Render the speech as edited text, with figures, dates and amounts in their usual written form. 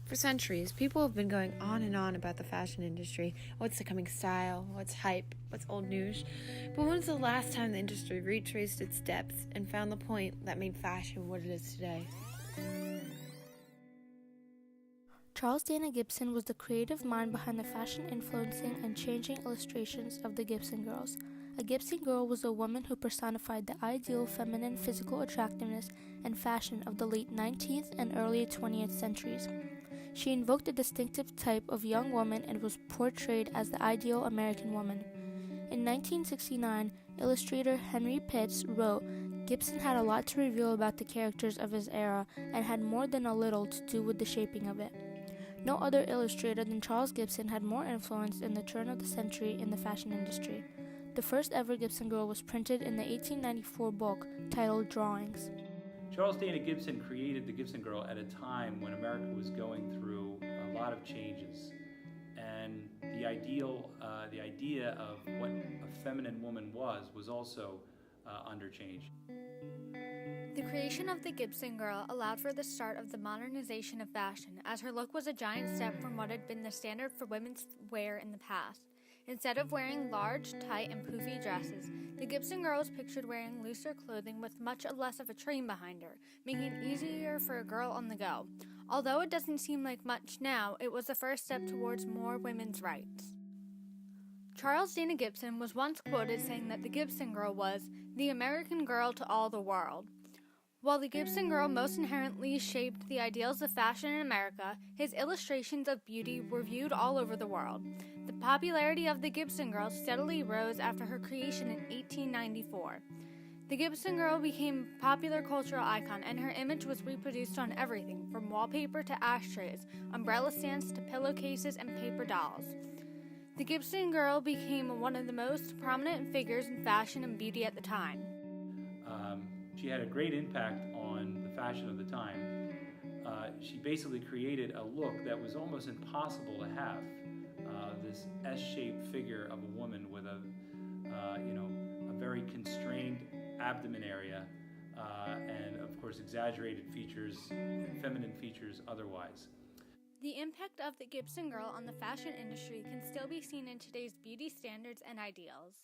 For centuries, people have been going on and on about the fashion industry, what's the coming style, what's hype, what's old news. But when was the last time the industry retraced its depths and found the point that made fashion what it is today? Charles Dana Gibson was the creative mind behind the fashion influencing and changing illustrations of the Gibson girls. A Gibson girl was a woman who personified the ideal feminine physical attractiveness and fashion of the late 19th and early 20th centuries. She invoked a distinctive type of young woman and was portrayed as the ideal American woman. In 1969, illustrator Henry Pitts wrote, "Gibson had a lot to reveal about the characters of his era and had more than a little to do with the shaping of it." No other illustrator than Charles Gibson had more influence in the turn of the century in the fashion industry. The first ever Gibson girl was printed in the 1894 book titled Drawings. Charles Dana Gibson created the Gibson girl at a time when America was going through a lot of changes, and the idea of what a feminine woman was also under change. The creation of the Gibson girl allowed for the start of the modernization of fashion, as her look was a giant step from what had been the standard for women's wear in the past. Instead of wearing large, tight, and poofy dresses, the Gibson girl was pictured wearing looser clothing with much less of a train behind her, making it easier for a girl on the go. Although it doesn't seem like much now, it was the first step towards more women's rights. Charles Dana Gibson was once quoted saying that the Gibson girl was the American girl to all the world. While the Gibson girl most inherently shaped the ideals of fashion in America, his illustrations of beauty were viewed all over the world. The popularity of the Gibson girl steadily rose after her creation in 1894. The Gibson girl became a popular cultural icon, and her image was reproduced on everything from wallpaper to ashtrays, umbrella stands to pillowcases and paper dolls. The Gibson girl became one of the most prominent figures in fashion and beauty at the time. She had a great impact on the fashion of the time. She basically created a look that was almost impossible to have. This S-shaped figure of a woman with a very constrained abdomen area, and of course exaggerated features, feminine features otherwise. The impact of the Gibson girl on the fashion industry can still be seen in today's beauty standards and ideals.